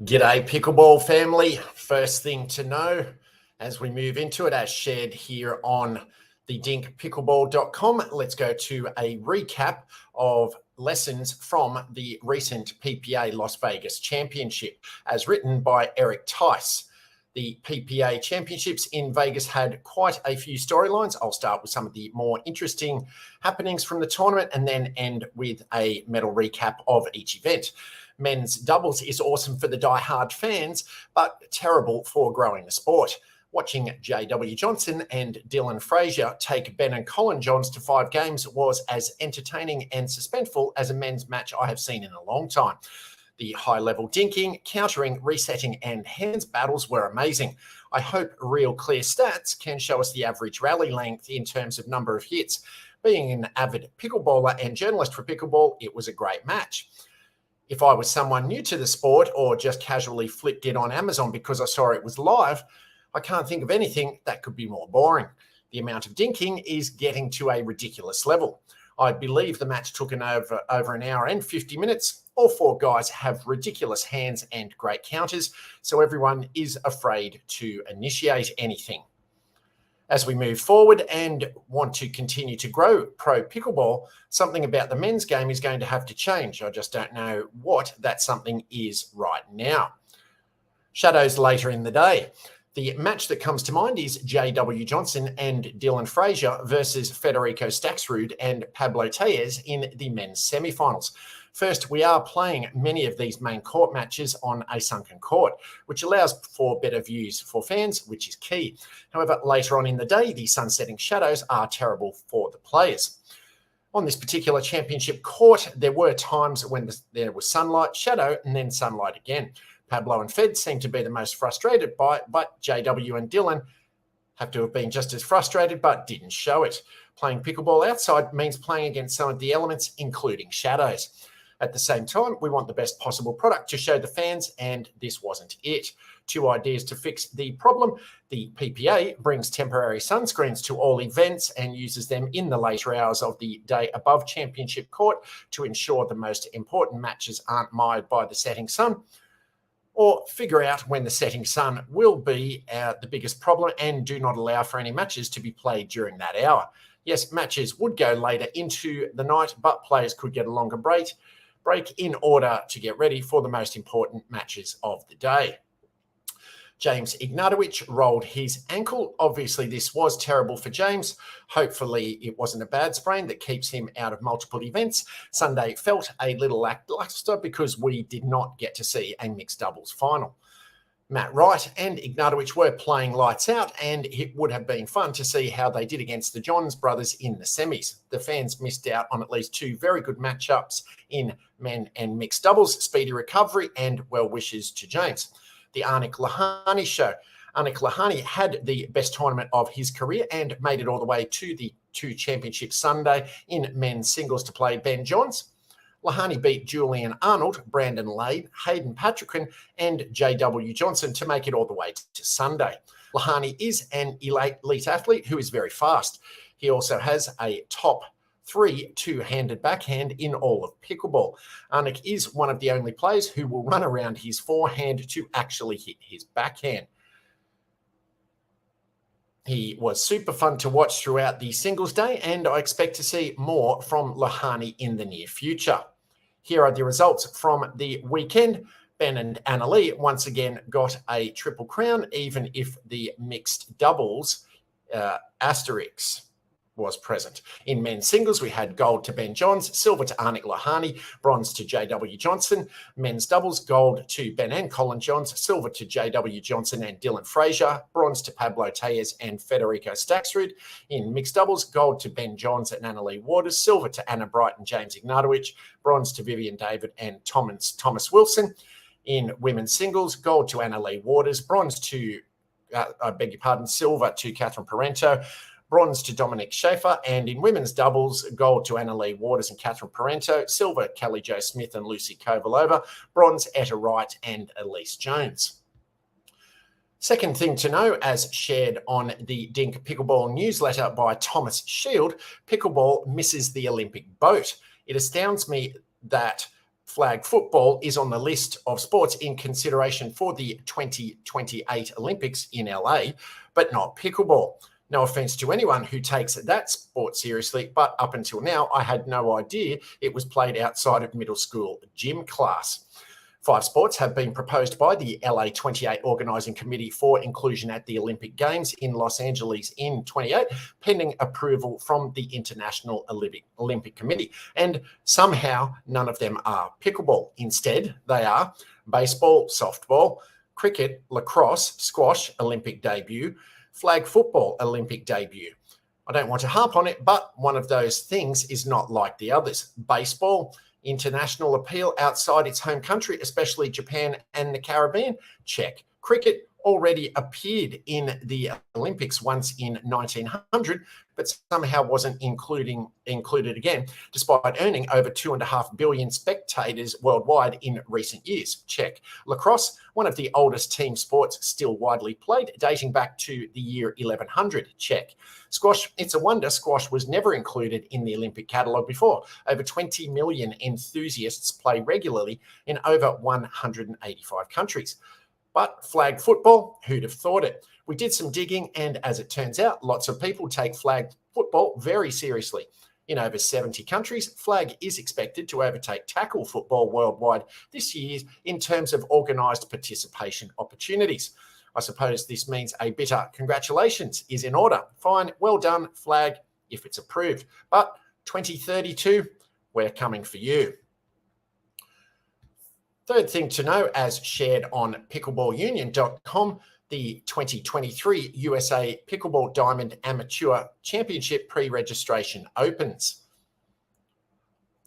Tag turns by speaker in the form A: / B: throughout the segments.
A: G'day, Pickleball family. First thing to know as we move into it, as shared here on the dinkpickleball.com, let's go to a recap of lessons from the recent PPA Las Vegas Championship, as written by Eric Tice. The PPA Championships in Vegas had quite a few storylines. I'll start with some of the more interesting happenings from the tournament and then end with a medal recap of each event. Men's doubles is awesome for the die-hard fans, but terrible for growing the sport. Watching J.W. Johnson and Dylan Frazier take Ben and Colin Johns to 5 games was as entertaining and suspenseful as a men's match I have seen in a long time. The high-level dinking, countering, resetting, and hands battles were amazing. I hope real clear stats can show us the average rally length in terms of number of hits. Being an avid pickleballer and journalist for pickleball, it was a great match. If I was someone new to the sport or just casually flipped it on Amazon because I saw it was live, I can't think of anything that could be more boring. The amount of dinking is getting to a ridiculous level. I believe the match took over an hour and 50 minutes. All 4 guys have ridiculous hands and great counters, so everyone is afraid to initiate anything. As we move forward and want to continue to grow pro pickleball, something about the men's game is going to have to change. I just don't know what that something is right now. Shadows later in the day. The match that comes to mind is J.W. Johnson and Dylan Frazier versus Federico Staxrud and Pablo Tellez in the men's semifinals. First, we are playing many of these main court matches on a sunken court, which allows for better views for fans, which is key. However, later on in the day, the sunsetting shadows are terrible for the players. On this particular championship court, there were times when there was sunlight, shadow, and then sunlight again. Pablo and Fed seem to be the most frustrated by it, but JW and Dylan have to have been just as frustrated, but didn't show it. Playing pickleball outside means playing against some of the elements, including shadows. At the same time, we want the best possible product to show the fans, and this wasn't it. 2 ideas to fix the problem. The PPA brings temporary sunscreens to all events and uses them in the later hours of the day above championship court to ensure the most important matches aren't mired by the setting sun. Or figure out when the setting sun will be the biggest problem and do not allow for any matches to be played during that hour. Yes, matches would go later into the night, but players could get a longer break in order to get ready for the most important matches of the day. James Ignatovic rolled his ankle. Obviously, this was terrible for James. Hopefully, it wasn't a bad sprain that keeps him out of multiple events. Sunday felt a little lackluster because we did not get to see a mixed doubles final. Matt Wright and Ignatovic were playing lights out, and it would have been fun to see how they did against the Johns brothers in the semis. The fans missed out on at least 2 very good matchups in men and mixed doubles, speedy recovery, and well wishes to James. The Anik Lahani show. Anik Lahani had the best tournament of his career and made it all the way to the 2 championships Sunday in men's singles to play Ben Johns. Lahani beat Julian Arnold, Brandon Lade, Hayden Patrickin, and J.W. Johnson to make it all the way to Sunday. Lahani is an elite athlete who is very fast. He also has a top 3 two-handed backhand in all of pickleball. Anik is one of the only players who will run around his forehand to actually hit his backhand. He was super fun to watch throughout the singles day, and I expect to see more from Lahani in the near future. Here are the results from the weekend. Ben and Annalee once again got a triple crown, even if the mixed doubles asterisk was present. In men's singles, we had gold to Ben Johns, silver to Anik Lahani, bronze to J.W. Johnson. Men's doubles, gold to Ben and Colin Johns, silver to J.W. Johnson and Dylan Frazier, bronze to Pablo Tellez and Federico Staxrud. In mixed doubles, gold to Ben Johns and Annalee Waters, silver to Anna Bright and James Ignatovic, bronze to Vivian David and Thomas Wilson. In women's singles, gold to Annalee Waters, bronze to, silver to Catherine Parento, bronze to Dominic Schaefer, and in women's doubles, gold to Annalee Waters and Catherine Parento, silver Kelly Jo Smith and Lucy Kovalova, bronze Etta Wright and Elise Jones. Second thing to know, as shared on the Dink Pickleball newsletter by Thomas Shield, pickleball misses the Olympic boat. It astounds me that Flag football is on the list of sports in consideration for the 2028 Olympics in LA, but not pickleball. No offense to anyone who takes that sport seriously, but up until now, I had no idea it was played outside of middle school gym class. 5 sports have been proposed by the LA 28 Organising Committee for inclusion at the Olympic Games in Los Angeles in 28, pending approval from the International Olympic Committee. And somehow none of them are pickleball. Instead, they are baseball, softball, cricket, lacrosse, squash, Olympic debut, flag football, Olympic debut. I don't want to harp on it, but one of those things is not like the others. Baseball, international appeal outside its home country, especially Japan and the Caribbean, check. Cricket already appeared in the Olympics once in 1900, but somehow wasn't included again, despite earning over 2.5 billion spectators worldwide in recent years. Check. Lacrosse, one of the oldest team sports still widely played, dating back to the year 1100. Check. Squash, it's a wonder squash was never included in the Olympic catalogue before. Over 20 million enthusiasts play regularly in over 185 countries. But flag football, who'd have thought it? We did some digging, and as it turns out, lots of people take flag football very seriously. In over 70 countries, flag is expected to overtake tackle football worldwide this year in terms of organised participation opportunities. I suppose this means a bitter congratulations is in order. Fine, well done, flag, if it's approved. But 2032, we're coming for you. Third thing to know, as shared on pickleballunion.com, the 2023 USA Pickleball Diamond Amateur Championship pre-registration opens.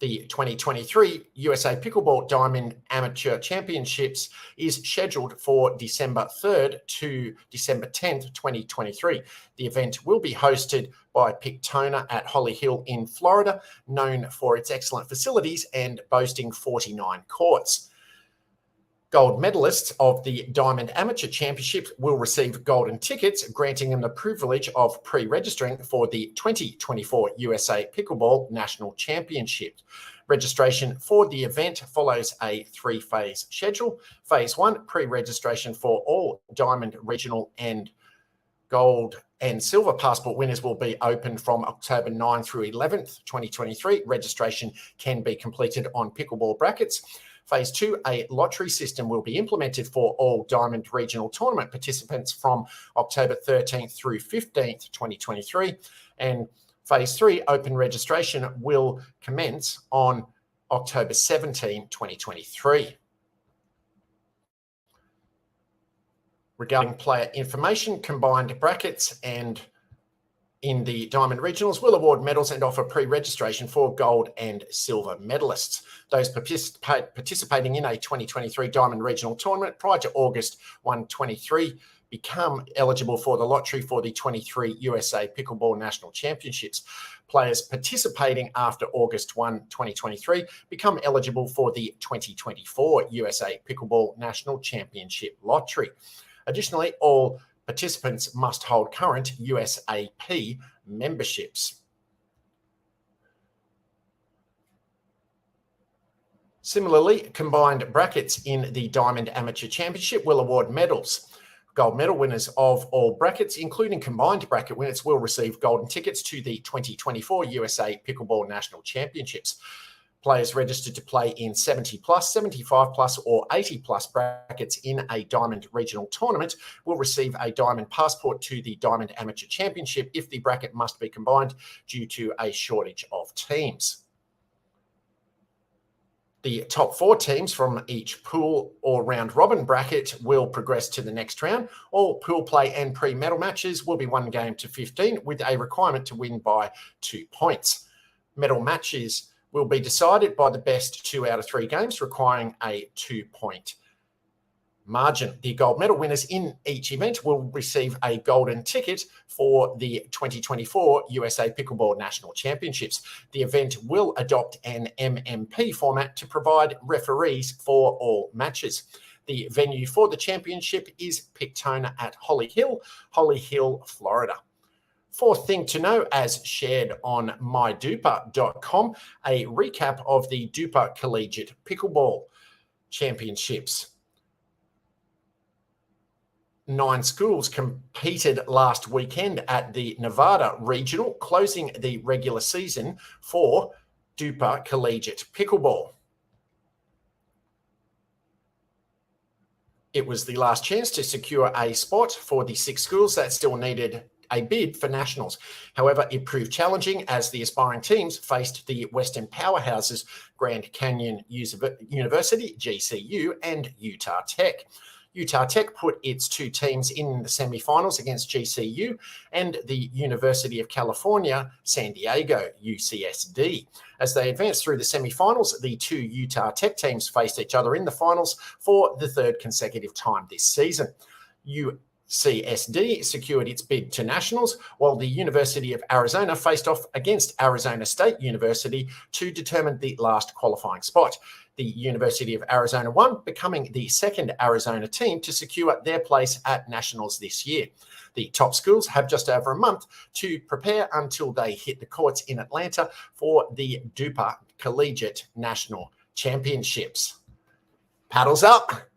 A: The 2023 USA Pickleball Diamond Amateur Championships is scheduled for December 3rd to December 10th, 2023. The event will be hosted by Pictona at Holly Hill in Florida, known for its excellent facilities and boasting 49 courts. Gold medalists of the Diamond Amateur Championships will receive golden tickets, granting them the privilege of pre-registering for the 2024 USA Pickleball National Championship. Registration for the event follows a 3-phase schedule. Phase 1, pre-registration for all Diamond, Regional and Gold and Silver Passport winners will be open from October 9 through 11th, 2023. Registration can be completed on pickleball brackets. Phase 2, a lottery system will be implemented for all Diamond Regional Tournament participants from October 13th through 15th, 2023. And Phase 3, open registration will commence on October 17, 2023. Regarding player information, combined brackets and in the Diamond Regionals will award medals and offer pre-registration for gold and silver medalists. Those participating in a 2023 Diamond Regional Tournament prior to August 1, 2023 become eligible for the lottery for the 23 USA Pickleball National Championships. Players participating after August 1, 2023 become eligible for the 2024 USA Pickleball National Championship lottery. Additionally, all participants must hold current USAP memberships. Similarly, combined brackets in the Diamond Amateur Championship will award medals. Gold medal winners of all brackets, including combined bracket winners, will receive golden tickets to the 2024 USA Pickleball National Championships. Players registered to play in 70 plus, 75 plus, or 80 plus brackets in a Diamond Regional Tournament will receive a Diamond Passport to the Diamond Amateur Championship if the bracket must be combined due to a shortage of teams. The top 4 teams from each pool or round robin bracket will progress to the next round. All pool play and pre-medal matches will be 1 game to 15 with a requirement to win by 2 points. Medal matches will be decided by the best 2 out of 3 games, requiring a 2-point margin. The gold medal winners in each event will receive a golden ticket for the 2024 USA Pickleball National Championships. The event will adopt an MMP format to provide referees for all matches. The venue for the championship is Pictona at Holly Hill, Florida. Fourth thing to know, as shared on myduper.com, a recap of the Duper Collegiate Pickleball Championships. 9 schools competed last weekend at the Nevada Regional, closing the regular season for Duper Collegiate Pickleball. It was the last chance to secure a spot for the 6 schools that still needed a bid for nationals. However, it proved challenging as the aspiring teams faced the Western powerhouses Grand Canyon University, GCU, and Utah Tech. Utah Tech put its 2 teams in the semifinals against GCU and the University of California, San Diego, UCSD. As they advanced through the semifinals, the 2 Utah Tech teams faced each other in the finals for the 3rd consecutive time this season. UCSD secured its bid to nationals, while the University of Arizona faced off against Arizona State University to determine the last qualifying spot. The University of Arizona won, becoming the 2nd Arizona team to secure their place at nationals this year. The top schools have just over a month to prepare until they hit the courts in Atlanta for the Duper Collegiate National Championships. Paddles up.